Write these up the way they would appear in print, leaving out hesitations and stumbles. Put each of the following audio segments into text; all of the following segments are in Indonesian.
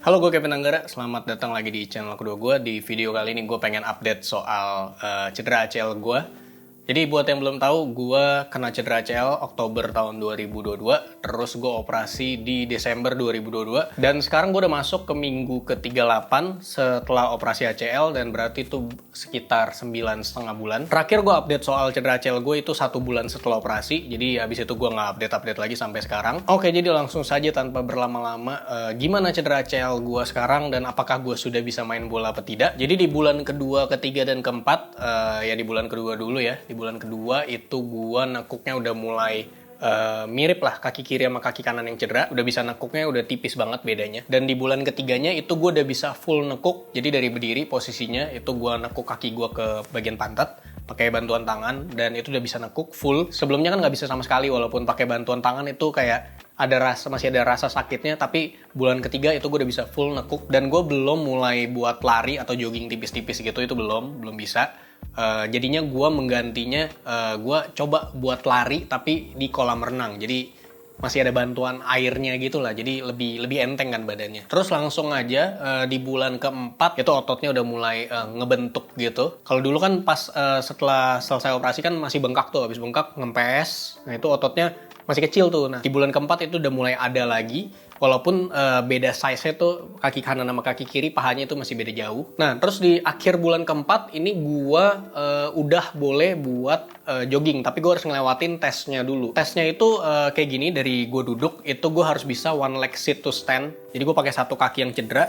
Halo, gue Kevin Anggara. Selamat datang lagi di channel kedua gue. Di video kali ini gue pengen update soal cedera ACL gue. Jadi buat yang belum tahu, gue kena cedera ACL Oktober tahun 2022. Terus gue operasi di Desember 2022. Dan sekarang gue udah masuk ke minggu ke-38 setelah operasi ACL. Dan berarti itu sekitar 9,5 bulan. Terakhir gue update soal cedera ACL gue itu 1 bulan setelah operasi. Jadi abis itu gue nggak update-update lagi sampai sekarang. Oke, jadi langsung saja tanpa berlama-lama. Gimana cedera ACL gue sekarang dan apakah gue sudah bisa main bola apa tidak? Jadi di bulan kedua, ketiga, dan keempat, ya di bulan kedua dulu ya. Di bulan kedua itu gue nekuknya udah mulai mirip lah kaki kiri sama kaki kanan yang cedera. Udah bisa nekuknya udah tipis banget bedanya. Dan di bulan ketiganya itu gue udah bisa full nekuk. Jadi dari berdiri posisinya itu gue nekuk kaki gue ke bagian pantat pakai bantuan tangan dan itu udah bisa nekuk full. Sebelumnya kan nggak bisa sama sekali walaupun pakai bantuan tangan itu kayak masih ada rasa sakitnya, tapi bulan ketiga itu gue udah bisa full nekuk dan gue belum mulai buat lari atau jogging tipis-tipis gitu, itu belum bisa. Jadinya gue menggantinya, gue coba buat lari tapi di kolam renang, jadi masih ada bantuan airnya gitu lah, jadi lebih enteng kan badannya. Terus langsung aja di bulan keempat itu ototnya udah mulai ngebentuk gitu. Kalau dulu kan pas setelah selesai operasi kan masih bengkak tuh, habis bengkak ngempes, nah itu ototnya masih kecil tuh. Nah di bulan keempat itu udah mulai ada lagi, walaupun beda size-nya tuh kaki kanan sama kaki kiri, pahanya itu masih beda jauh. Nah terus di akhir bulan keempat ini gua udah boleh buat jogging, tapi gua harus ngelewatin tesnya dulu. Tesnya itu kayak gini, dari gua duduk itu gua harus bisa one leg sit to stand. Jadi gua pakai satu kaki yang cedera,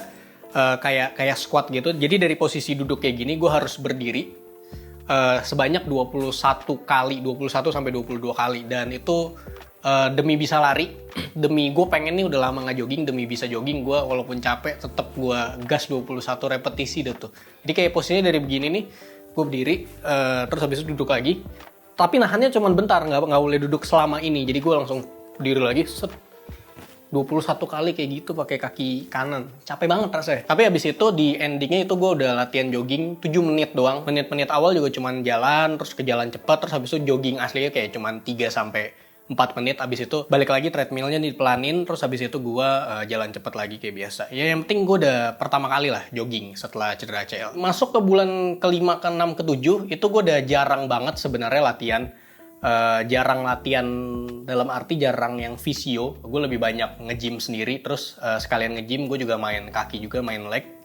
kayak squat gitu. Jadi dari posisi duduk kayak gini gua harus berdiri sebanyak 21 kali, 21 sampai 22 kali, dan itu demi bisa lari, demi gue pengen nih udah lama nggak jogging, demi bisa jogging gue walaupun capek tetap gue gas 21 repetisi deh tuh. Jadi kayak posisinya dari begini nih, gue berdiri, terus habis itu duduk lagi, tapi nahannya cuma bentar, nggak boleh duduk selama ini. Jadi gue langsung berdiri lagi, 21 kali kayak gitu pakai kaki kanan. Capek banget rasanya. Tapi habis itu di endingnya itu gue udah latihan jogging 7 menit doang. Menit-menit awal juga cuman jalan, terus ke jalan cepat, terus habis itu jogging aslinya kayak cuman 3 sampai 4 menit, abis itu balik lagi treadmillnya dipelanin, terus abis itu gue jalan cepet lagi kayak biasa. Ya yang penting gue udah pertama kali lah jogging setelah cedera ACL. Masuk ke bulan ke-5, ke-6, ke-7 itu gue udah jarang banget sebenarnya latihan. Jarang latihan dalam arti jarang yang visio. Gue lebih banyak nge-gym sendiri, terus sekalian nge-gym gue juga main kaki juga, main leg.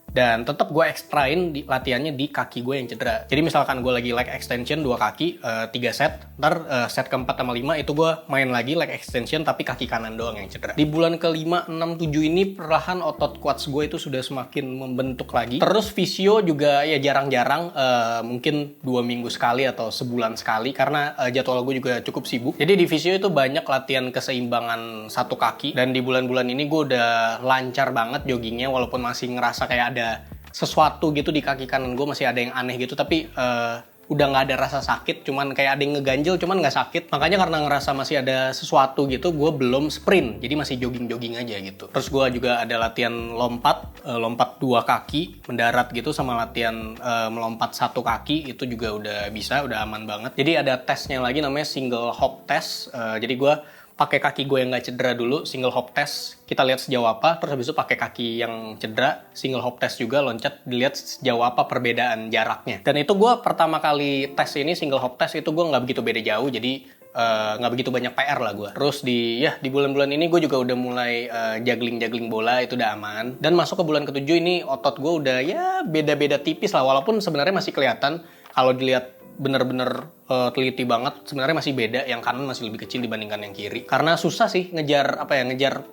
Dan tetap gue ekstrain latihannya di kaki gue yang cedera. Jadi misalkan gue lagi leg extension 2 kaki, 3 set, ntar set ke-4 sama 5 itu gue main lagi leg extension tapi kaki kanan doang yang cedera. Di bulan ke-5, 6, 7 ini perlahan otot quads gue itu sudah semakin membentuk lagi. Terus visio juga ya jarang-jarang, mungkin 2 minggu sekali atau sebulan sekali, karena jadwal gue juga cukup sibuk. Jadi di visio itu banyak latihan keseimbangan satu kaki, dan di bulan-bulan ini gue udah lancar banget joggingnya, walaupun masih ngerasa kayak ada sesuatu gitu di kaki kanan gue, masih ada yang aneh gitu, tapi udah nggak ada rasa sakit, cuman kayak ada yang ngeganjel cuman nggak sakit. Makanya karena ngerasa masih ada sesuatu gitu, gue belum sprint, jadi masih jogging-jogging aja gitu. Terus gue juga ada latihan lompat 2 kaki mendarat gitu, sama latihan melompat 1 kaki, itu juga udah bisa, udah aman banget. Jadi ada tesnya lagi namanya single hop test. Jadi gue pakai kaki gue yang nggak cedera dulu, single hop test, kita lihat sejauh apa. Terus habis itu pakai kaki yang cedera, single hop test juga, loncat, dilihat sejauh apa perbedaan jaraknya. Dan itu gue pertama kali tes ini, single hop test, itu gue nggak begitu beda jauh, jadi nggak begitu banyak PR lah gue. Terus di bulan-bulan ini gue juga udah mulai juggling bola, itu udah aman. Dan masuk ke bulan ke-7 ini otot gue udah ya beda-beda tipis lah, walaupun sebenarnya masih kelihatan kalau dilihat bener-bener teliti banget, sebenarnya masih beda. Yang kanan masih lebih kecil dibandingkan yang kiri, karena susah sih ngejar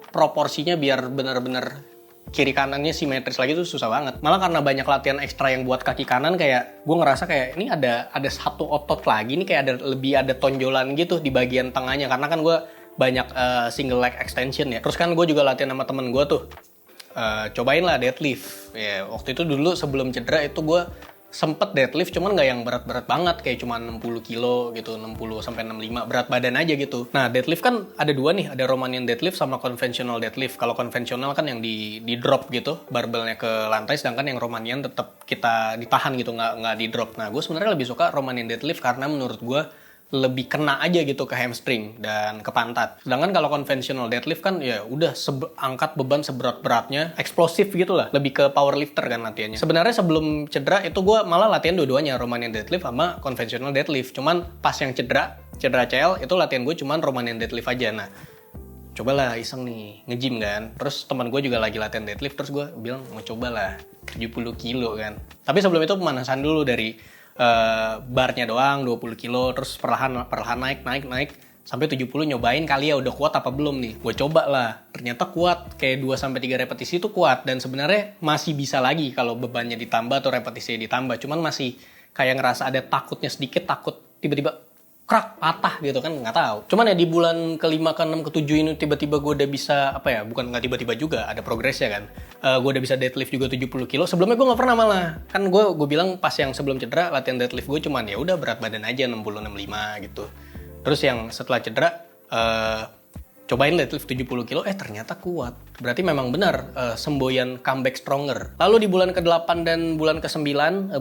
proporsinya biar bener-bener kiri kanannya simetris lagi, tuh susah banget. Malah karena banyak latihan ekstra yang buat kaki kanan, kayak gue ngerasa kayak ini ada satu otot lagi nih, kayak ada tonjolan gitu di bagian tengahnya, karena kan gue banyak single leg extension ya. Terus kan gue juga latihan sama temen gue tuh, cobain lah deadlift ya. Waktu itu dulu sebelum cedera itu gue sempet deadlift, cuman nggak yang berat-berat banget, kayak cuma 60 kilo gitu, 60 sampai 65 berat badan aja gitu. Nah deadlift kan ada 2 nih, ada Romanian deadlift sama conventional deadlift. Kalau konvensional kan yang di drop gitu, barbelnya ke lantai, sedangkan yang Romanian tetap kita ditahan gitu, nggak di drop. Nah gue sebenarnya lebih suka Romanian deadlift karena menurut gue lebih kena aja gitu ke hamstring dan ke pantat. Sedangkan kalau konvensional deadlift kan ya udah angkat beban seberat-beratnya, eksplosif gitu lah. Lebih ke powerlifter kan latihannya. Sebenarnya sebelum cedera itu gue malah latihan dua-duanya, Romanian deadlift sama konvensional deadlift. Cuman pas yang cedera ACL itu latihan gue cuman Romanian deadlift aja. Nah, cobalah iseng nih, nge-gym kan. Terus teman gue juga lagi latihan deadlift, terus gue bilang mau cobalah 70 kilo kan. Tapi sebelum itu pemanasan dulu dari barnya doang 20 kilo, terus perlahan naik sampai 70, nyobain kali ya udah kuat apa belum nih. Gue coba lah, ternyata kuat, kayak 2-3 repetisi itu kuat, dan sebenarnya masih bisa lagi kalau bebannya ditambah atau repetisinya ditambah. Cuman masih kayak ngerasa ada takutnya sedikit, takut tiba-tiba krak, patah gitu kan, nggak tahu. Cuman ya di bulan ke-5, ke-6, ke-7 ini tiba-tiba gue udah bisa, bukan nggak tiba-tiba juga, ada progresnya kan. Gue udah bisa deadlift juga 70 kilo. Sebelumnya gue nggak pernah malah. Kan gue bilang pas yang sebelum cedera, latihan deadlift gue cuman ya udah berat badan aja 60-65 gitu. Terus yang setelah cedera, cobain deadlift 70 kilo, ternyata kuat. Berarti memang benar semboyan comeback stronger. Lalu di bulan ke-8 dan bulan ke-9,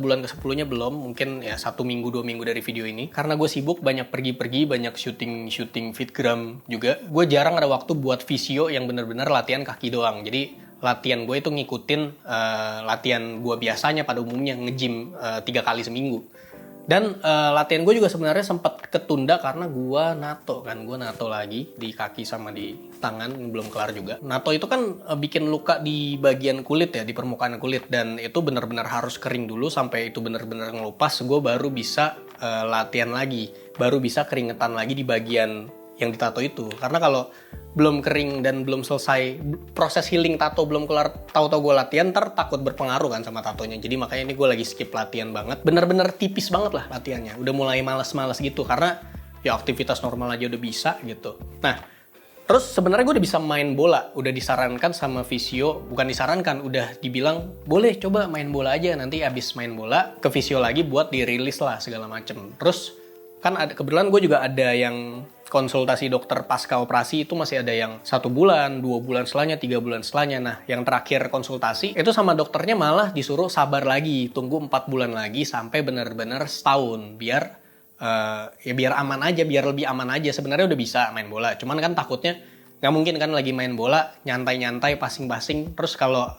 bulan ke-10-nya belum, mungkin ya 1 minggu 2 minggu dari video ini. Karena gue sibuk, banyak pergi-pergi, banyak syuting fitgram juga. Gue jarang ada waktu buat visio yang benar-benar latihan kaki doang. Jadi latihan gue itu ngikutin latihan gue biasanya pada umumnya, nge-gym 3 kali seminggu. Dan latihan gue juga sebenarnya sempat ketunda karena gue nato lagi di kaki sama di tangan, belum kelar juga. Nato itu kan bikin luka di bagian kulit ya, di permukaan kulit, dan itu benar-benar harus kering dulu sampai itu benar-benar ngelupas. Gue baru bisa latihan lagi, baru bisa keringetan lagi di bagian yang ditato itu. Karena kalau belum kering dan belum selesai proses healing tato, belum kelar, tahu-tahu gue latihan, ntar takut berpengaruh kan sama tatonya. Jadi makanya ini gue lagi skip latihan banget, bener-bener tipis banget lah latihannya, udah mulai males-males gitu, karena ya aktivitas normal aja udah bisa gitu. Nah, terus sebenarnya gue udah bisa main bola, udah disarankan sama fisio, bukan disarankan, udah dibilang boleh coba main bola aja, nanti abis main bola ke fisio lagi buat dirilis lah segala macem. Terus kan kebetulan gue juga ada yang konsultasi dokter pasca operasi, itu masih ada yang 1 bulan, 2 bulan setelahnya, 3 bulan setelahnya. Nah, yang terakhir konsultasi itu sama dokternya malah disuruh sabar lagi, tunggu 4 bulan lagi sampai benar-benar setahun, biar biar aman aja, biar lebih aman aja. Sebenarnya udah bisa main bola, cuman kan takutnya nggak mungkin kan lagi main bola nyantai-nyantai, passing-passing, terus kalau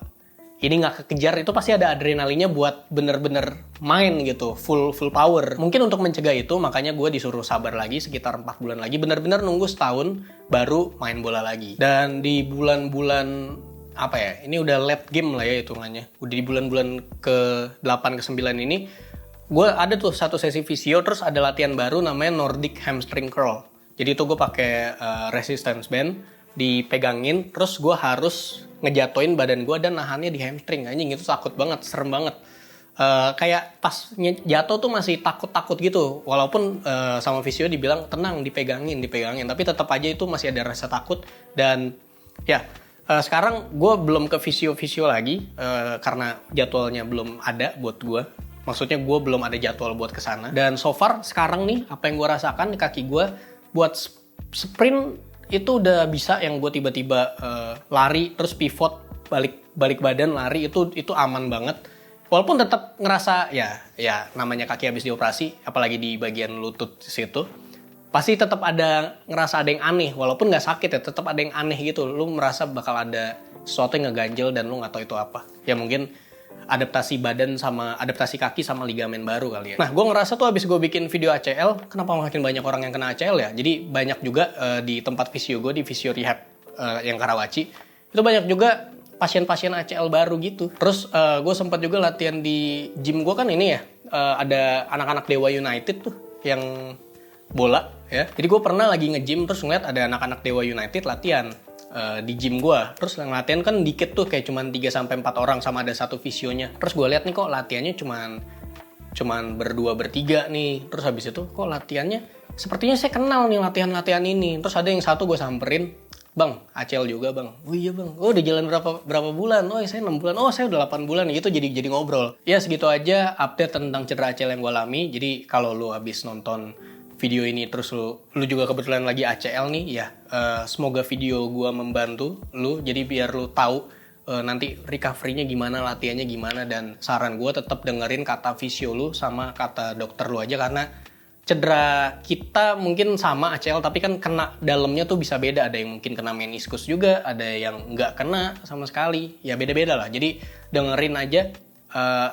ini nggak kekejar, itu pasti ada adrenalinnya buat bener-bener main gitu, full power. Mungkin untuk mencegah itu, makanya gue disuruh sabar lagi sekitar 4 bulan lagi, bener-bener nunggu setahun baru main bola lagi. Dan di bulan-bulan ini udah late game lah ya hitungannya. Udah di bulan-bulan ke-8 ke-9 ini, gue ada tuh satu sesi visio, terus ada latihan baru namanya Nordic Hamstring Curl. Jadi itu gue pakai resistance band, dipegangin, terus gue harus ngejatoin badan gue dan nahannya di hamstring. Anjing, itu takut banget, serem banget. Kayak pas jatuh tuh masih takut-takut gitu. Walaupun sama fisio dibilang tenang, dipegangin. Tapi tetap aja itu masih ada rasa takut. Dan ya, sekarang gue belum ke fisio lagi karena jadwalnya belum ada buat gue. Maksudnya gue belum ada jadwal buat kesana. Dan so far sekarang nih, apa yang gue rasakan di kaki gue buat sprint itu udah bisa, yang gue tiba-tiba lari terus pivot balik badan lari, itu aman banget. Walaupun tetap ngerasa ya namanya kaki habis dioperasi, apalagi di bagian lutut situ, pasti tetap ngerasa ada yang aneh. Walaupun nggak sakit ya, tetap ada yang aneh gitu. Lu merasa bakal ada sesuatu yang ngeganjel dan lu nggak tahu itu apa. Ya mungkin adaptasi kaki sama ligamen baru kali ya. Nah, gue ngerasa tuh abis gue bikin video ACL, kenapa makin banyak orang yang kena ACL ya? Jadi banyak juga di tempat visio gue, di visio rehab yang Karawaci, itu banyak juga pasien-pasien ACL baru gitu. Terus gue sempat juga latihan di gym gue kan ini ya, ada anak-anak Dewa United tuh yang bola ya. Jadi gue pernah lagi nge-gym, terus ngeliat ada anak-anak Dewa United latihan di gym gue. Terus yang latihan kan dikit tuh, kayak cuman 3-4 orang sama ada satu visionya. Terus gue lihat nih kok latihannya cuman berdua bertiga nih. Terus habis itu kok latihannya sepertinya saya kenal nih latihan ini. Terus ada yang satu gue samperin, "Bang, ACL juga bang." "Oh iya bang." "Oh udah jalan berapa bulan?" "Oh saya 6 bulan." "Oh saya udah 8 bulan." Gitu jadi ngobrol. Ya segitu aja update tentang cedera ACL yang gue alami. Jadi kalau lu habis nonton video ini terus lu juga kebetulan lagi ACL nih ya, semoga video gue membantu lu, jadi biar lu tahu nanti recovery-nya gimana, latihannya gimana. Dan saran gue tetap dengerin kata fisio lu sama kata dokter lu aja, karena cedera kita mungkin sama ACL, tapi kan kena dalamnya tuh bisa beda. Ada yang mungkin kena meniskus juga, ada yang nggak kena sama sekali. Ya beda-beda lah. Jadi dengerin aja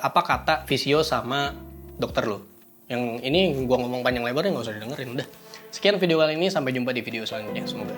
apa kata fisio sama dokter lo. Yang ini gua ngomong panjang lebar ya nggak usah didengerin. Udah. Sekian video kali ini, sampai jumpa di video selanjutnya. Semoga.